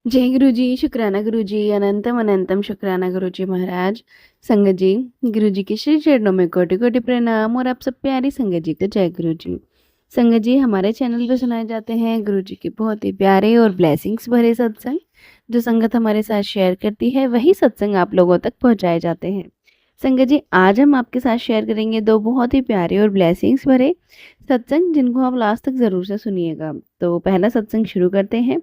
जय गुरु जी, शुक्राना गुरु जी, अनंतम अनंतम शुक्राना गुरु जी महाराज। संगत जी, गुरु जी के श्री चरणों में कोटि-कोटि प्रणाम और आप सब प्यारी संगत जी को जय गुरु जी। संगत जी, हमारे चैनल पे सुनाए जाते हैं गुरु जी के बहुत ही प्यारे और ब्लेसिंग्स भरे सत्संग। जो संगत हमारे साथ शेयर करती है, वही सत्संग आप लोगों तक पहुँचाए जाते हैं। संगत जी, आज हम आपके साथ शेयर करेंगे 2 बहुत ही प्यारे और ब्लेसिंग्स भरे सत्संग, जिनको आप लास्ट तक ज़रूर से सुनिएगा। तो पहला सत्संग शुरू करते हैं।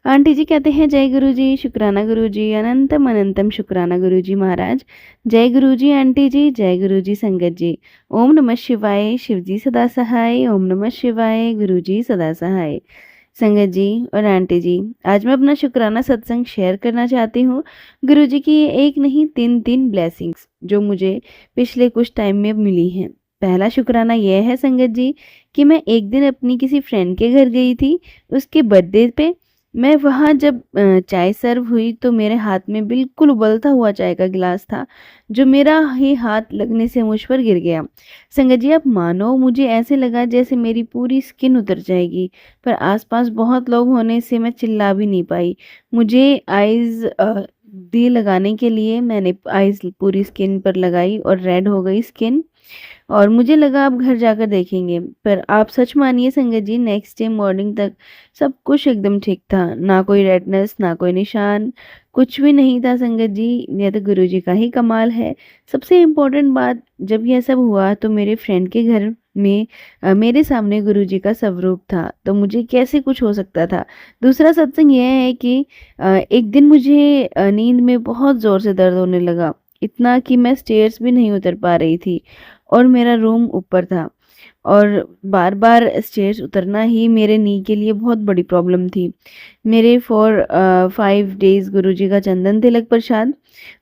आंटी जी कहते हैं जय गुरु जी, शुक्राना गुरु जी, अनंतम अनंतम शुक्राना गुरु जी महाराज। जय गुरु जी आंटी जी, जय गुरु जी संगत जी। ओम नमः शिवाय, शिव जी सदा सहाय। ओम नमः शिवाय, गुरु जी सदा सहाय। संगत जी और आंटी जी, आज मैं अपना शुक्राना सत्संग शेयर करना चाहती हूँ। गुरु जी की एक नहीं तीन ब्लेसिंग्स जो मुझे पिछले कुछ टाइम में मिली हैं। पहला शुक्राना यह है संगत जी कि मैं एक दिन अपनी किसी फ्रेंड के घर गई थी, उसके बर्थडे पे। मैं वहाँ जब चाय सर्व हुई तो मेरे हाथ में बिल्कुल उबलता हुआ चाय का गिलास था, जो मेरा ही हाथ लगने से मुझ पर गिर गया। संगत जी, आप मानो मुझे ऐसे लगा जैसे मेरी पूरी स्किन उतर जाएगी, पर आसपास बहुत लोग होने से मैं चिल्ला भी नहीं पाई। मुझे आइज़ दी लगाने के लिए मैंने आइज़ पूरी स्किन पर लगाई और रेड हो गई स्किन। और मुझे लगा आप घर जाकर देखेंगे, पर आप सच मानिए संगत जी, नेक्स्ट डे मॉर्निंग तक सब कुछ एकदम ठीक था। ना कोई रेडनेस, ना कोई निशान, कुछ भी नहीं था संगत जी। ये तो गुरु जी का ही कमाल है। सबसे इम्पोर्टेंट बात, जब यह सब हुआ तो मेरे फ्रेंड के घर में मेरे सामने गुरु जी का स्वरूप था, तो मुझे कैसे कुछ हो सकता था। दूसरा सत्संग यह है कि एक दिन मुझे नींद में बहुत ज़ोर से दर्द होने लगा, इतना कि मैं स्टेयर्स भी नहीं उतर पा रही थी और मेरा रूम ऊपर था, और बार-बार स्टेयर्स उतरना ही मेरे नी के लिए बहुत बड़ी प्रॉब्लम थी। मेरे 5 डेज़ गुरुजी का चंदन तिलक प्रसाद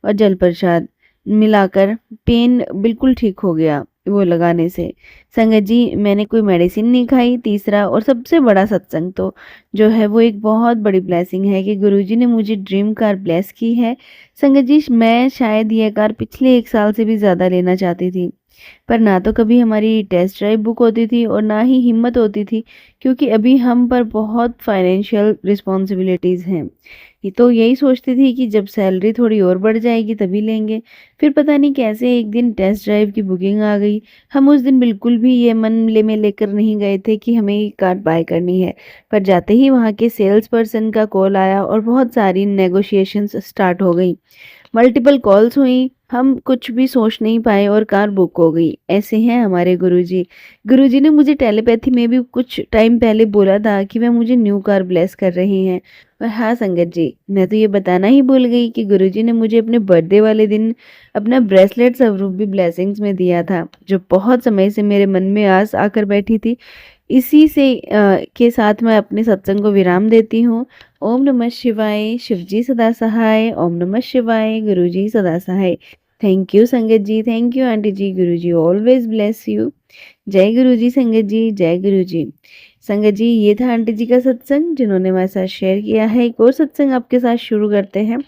और जल प्रसाद मिलाकर पेन बिल्कुल ठीक हो गया वो लगाने से। संगत जी, मैंने कोई मेडिसिन नहीं खाई। तीसरा और सबसे बड़ा सत्संग तो जो है वो एक बहुत बड़ी ब्लेसिंग है कि गुरुजी ने मुझे ड्रीम कार ब्लेस की है। संगत जी, मैं शायद ये कार पिछले 1 साल से भी ज़्यादा लेना चाहती थी, पर ना तो कभी हमारी टेस्ट ड्राइव बुक होती थी और ना ही हिम्मत होती थी, क्योंकि अभी हम पर बहुत फाइनेंशियल रिस्पॉन्सिबिलिटीज़ हैं। ये तो यही सोचती थी कि जब सैलरी थोड़ी और बढ़ जाएगी तभी लेंगे। फिर पता नहीं कैसे एक दिन टेस्ट ड्राइव की बुकिंग आ गई। हम उस दिन बिल्कुल भी ये मन में लेकर नहीं गए थे कि हमें ये कार बाय करनी है, पर जाते ही वहाँ के सेल्स पर्सन का कॉल आया और बहुत सारी नेगोशिएशंस स्टार्ट हो गई। मल्टीपल कॉल्स हुई, हम कुछ भी सोच नहीं पाए और कार बुक हो गई। ऐसे हैं हमारे गुरुजी। गुरुजी ने मुझे टेलीपैथी में भी कुछ टाइम पहले बोला था कि वह मुझे न्यू कार ब्लेस कर रही हैं। और हाँ संगत जी, मैं तो ये बताना ही भूल गई कि गुरुजी ने मुझे अपने बर्थडे वाले दिन अपना ब्रेसलेट स्वरूप भी ब्लेसिंग्स में दिया था, जो बहुत समय से मेरे मन में आस आकर बैठी थी। इसी से के साथ मैं अपने सत्संग को विराम देती हूँ। ओम नमः शिवाय, शिव जी सदा सहाय। ओम नमः शिवाय, गुरु जी सदा सहाय। थैंक यू संगत जी, thank you aunty ji. Guru ji always bless you. जय गुरु जी संगत जी, जय गुरु जी। संगत जी, ये था आंटी जी का सत्संग जिन्होंने हमारे साथ शेयर किया है। एक और सत्संग आपके साथ शुरू करते हैं,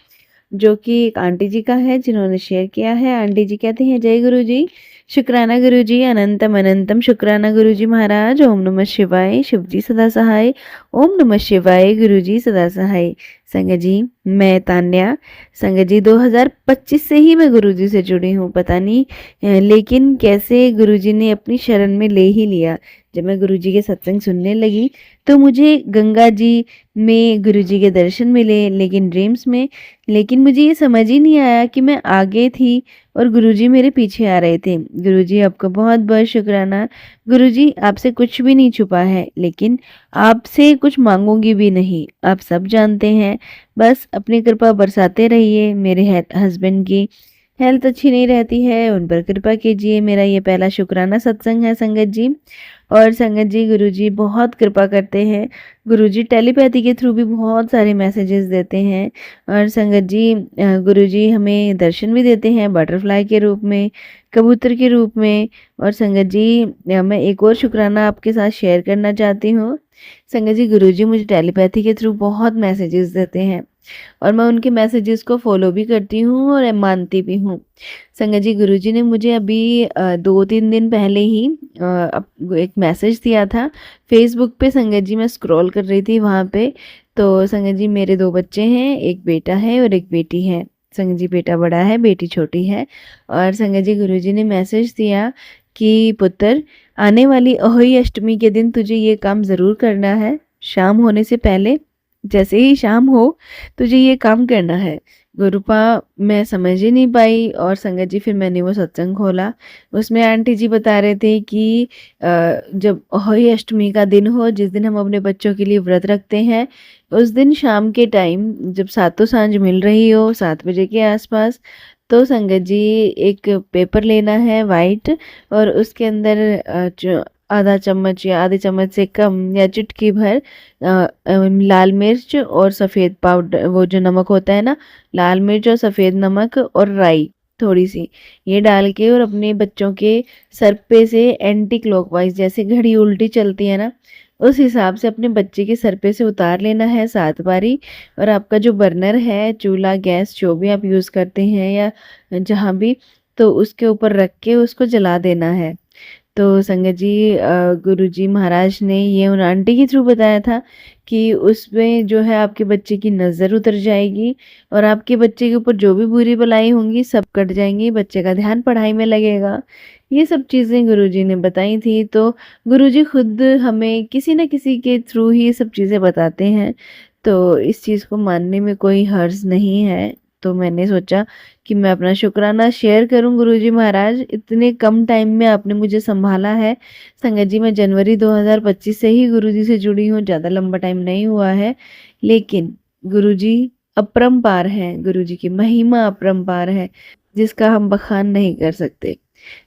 जो कि एक आंटी जी का है जिन्होंने शेयर किया है। आंटी जी कहते हैं जय गुरु जी, शुक्राना गुरु जी, अनंतम अनंतम शुक्राना गुरु जी महाराज। ओम नमः शिवाय, शिव जी सदा सहाय। ओम नमः शिवाय, गुरु जी सदा सहाय। संगत जी, मैं तान्या। संगत जी, 2025 से ही मैं गुरु जी से जुड़ी हूँ। पता नहीं लेकिन कैसे गुरु जी ने अपनी शरण में ले ही लिया। जब मैं गुरु जी के सत्संग सुनने लगी तो मुझे गंगा जी में गुरु जी के दर्शन मिले, लेकिन ड्रीम्स में। लेकिन मुझे ये समझ ही नहीं आया कि मैं आगे थी और गुरुजी मेरे पीछे आ रहे थे। गुरुजी, आपका बहुत बहुत शुक्राना। गुरुजी, आपसे कुछ भी नहीं छुपा है, लेकिन आपसे कुछ मांगूंगी भी नहीं, आप सब जानते हैं। बस अपनी कृपा बरसाते रहिए। मेरे हस्बैंड की हेल्थ अच्छी नहीं रहती है, उन पर कृपा कीजिए। मेरा ये पहला शुक्राना सत्संग है संगत जी। और संगत जी, गुरुजी बहुत कृपा करते हैं। गुरुजी टेलीपैथी के थ्रू भी बहुत सारे मैसेजेस देते हैं। और संगत जी, गुरुजी हमें दर्शन भी देते हैं बटरफ्लाई के रूप में, कबूतर के रूप में। और संगत जी, मैं एक और शुक्राना आपके साथ शेयर करना चाहती हूँ। संगत जी, गुरुजी मुझे टेलीपैथी के थ्रू बहुत मैसेजेस देते हैं और मैं उनके मैसेजेस को फॉलो भी करती हूँ और मानती भी हूँ। संगत जी, गुरुजी ने मुझे अभी 2-3 दिन पहले ही एक मैसेज दिया था फेसबुक पे। संगत जी, मैं स्क्रॉल कर रही थी वहाँ पे, तो संगत जी मेरे 2 बच्चे हैं, एक बेटा है और एक बेटी है। संगत जी बेटा बड़ा है, बेटी छोटी है। और संगत जी गुरुजी ने मैसेज दिया कि पुत्र, आने वाली अहोई अष्टमी के दिन तुझे ये काम ज़रूर करना है। शाम होने से पहले, जैसे ही शाम हो, तुझे ये काम करना है। गुरुपा मैं समझ ही नहीं पाई और संगत जी फिर मैंने वो सत्संग खोला। उसमें आंटी जी बता रहे थे कि जब अहोई अष्टमी का दिन हो, जिस दिन हम अपने बच्चों के लिए व्रत रखते हैं, उस दिन शाम के टाइम जब सातों सांझ मिल रही हो 7 बजे के आसपास, तो संगत जी एक पेपर लेना है वाइट, और उसके अंदर आधा चम्मच या आधे चम्मच से कम या चुटकी भर लाल मिर्च और सफ़ेद पाउडर, वो जो नमक होता है ना, लाल मिर्च और सफ़ेद नमक और राई थोड़ी सी, ये डाल के और अपने बच्चों के सर पे से एंटी क्लॉकवाइज, जैसे घड़ी उल्टी चलती है ना, उस हिसाब से अपने बच्चे के सर पे से उतार लेना है 7 बारी। और आपका जो बर्नर है, चूल्हा, गैस, जो भी आप यूज़ करते हैं या जहाँ भी, तो उसके ऊपर रख के उसको जला देना है। तो संगत जी गुरुजी महाराज ने ये उन आंटी के थ्रू बताया था कि उसमें जो है आपके बच्चे की नज़र उतर जाएगी और आपके बच्चे के ऊपर जो भी बुरी बलाई होंगी सब कट जाएंगी, बच्चे का ध्यान पढ़ाई में लगेगा। ये सब चीज़ें गुरुजी ने बताई थी। तो गुरुजी खुद हमें किसी न किसी के थ्रू ही ये सब चीज़ें बताते हैं, तो इस चीज़ को मानने में कोई हर्ज नहीं है। तो मैंने सोचा कि मैं अपना शुक्राना शेयर करूं गुरुजी महाराज, इतने कम टाइम में आपने मुझे संभाला है। संगत जी मैं जनवरी 2025 से ही गुरुजी से जुड़ी हूँ, ज़्यादा लंबा टाइम नहीं हुआ है, लेकिन गुरुजी अपरंपार हैं, गुरुजी की महिमा अपरंपार है, जिसका हम बखान नहीं कर सकते।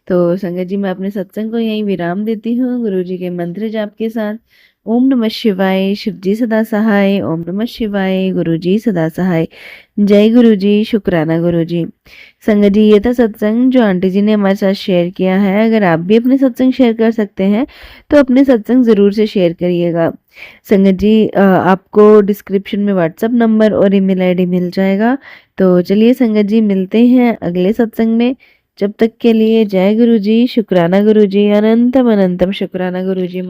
तो संगत जी मैं अपने सत्संग को यहीं विराम देती हूँ गुरुजी के मंत्र जाप के साथ। ओम नमः शिवाय, शिवजी सदा सहाय। ओम नमः शिवाय, गुरुजी सदा सहाय। जय गुरुजी, शुक्राना गुरुजी। संगत जी ये था सत्संग जो आंटी जी ने हमारे साथ शेयर किया है। अगर आप भी अपने सत्संग शेयर कर सकते हैं तो अपने सत्संग ज़रूर से शेयर करिएगा। संगत जी आपको डिस्क्रिप्शन में व्हाट्सअप नंबर और ईमेल आईडी मिल जाएगा। तो चलिए संगत जी मिलते हैं अगले सत्संग में। जब तक के लिए जय गुरुजी, शुक्राना गुरुजी, अनंतम अनंतम शुक्राना गुरुजी।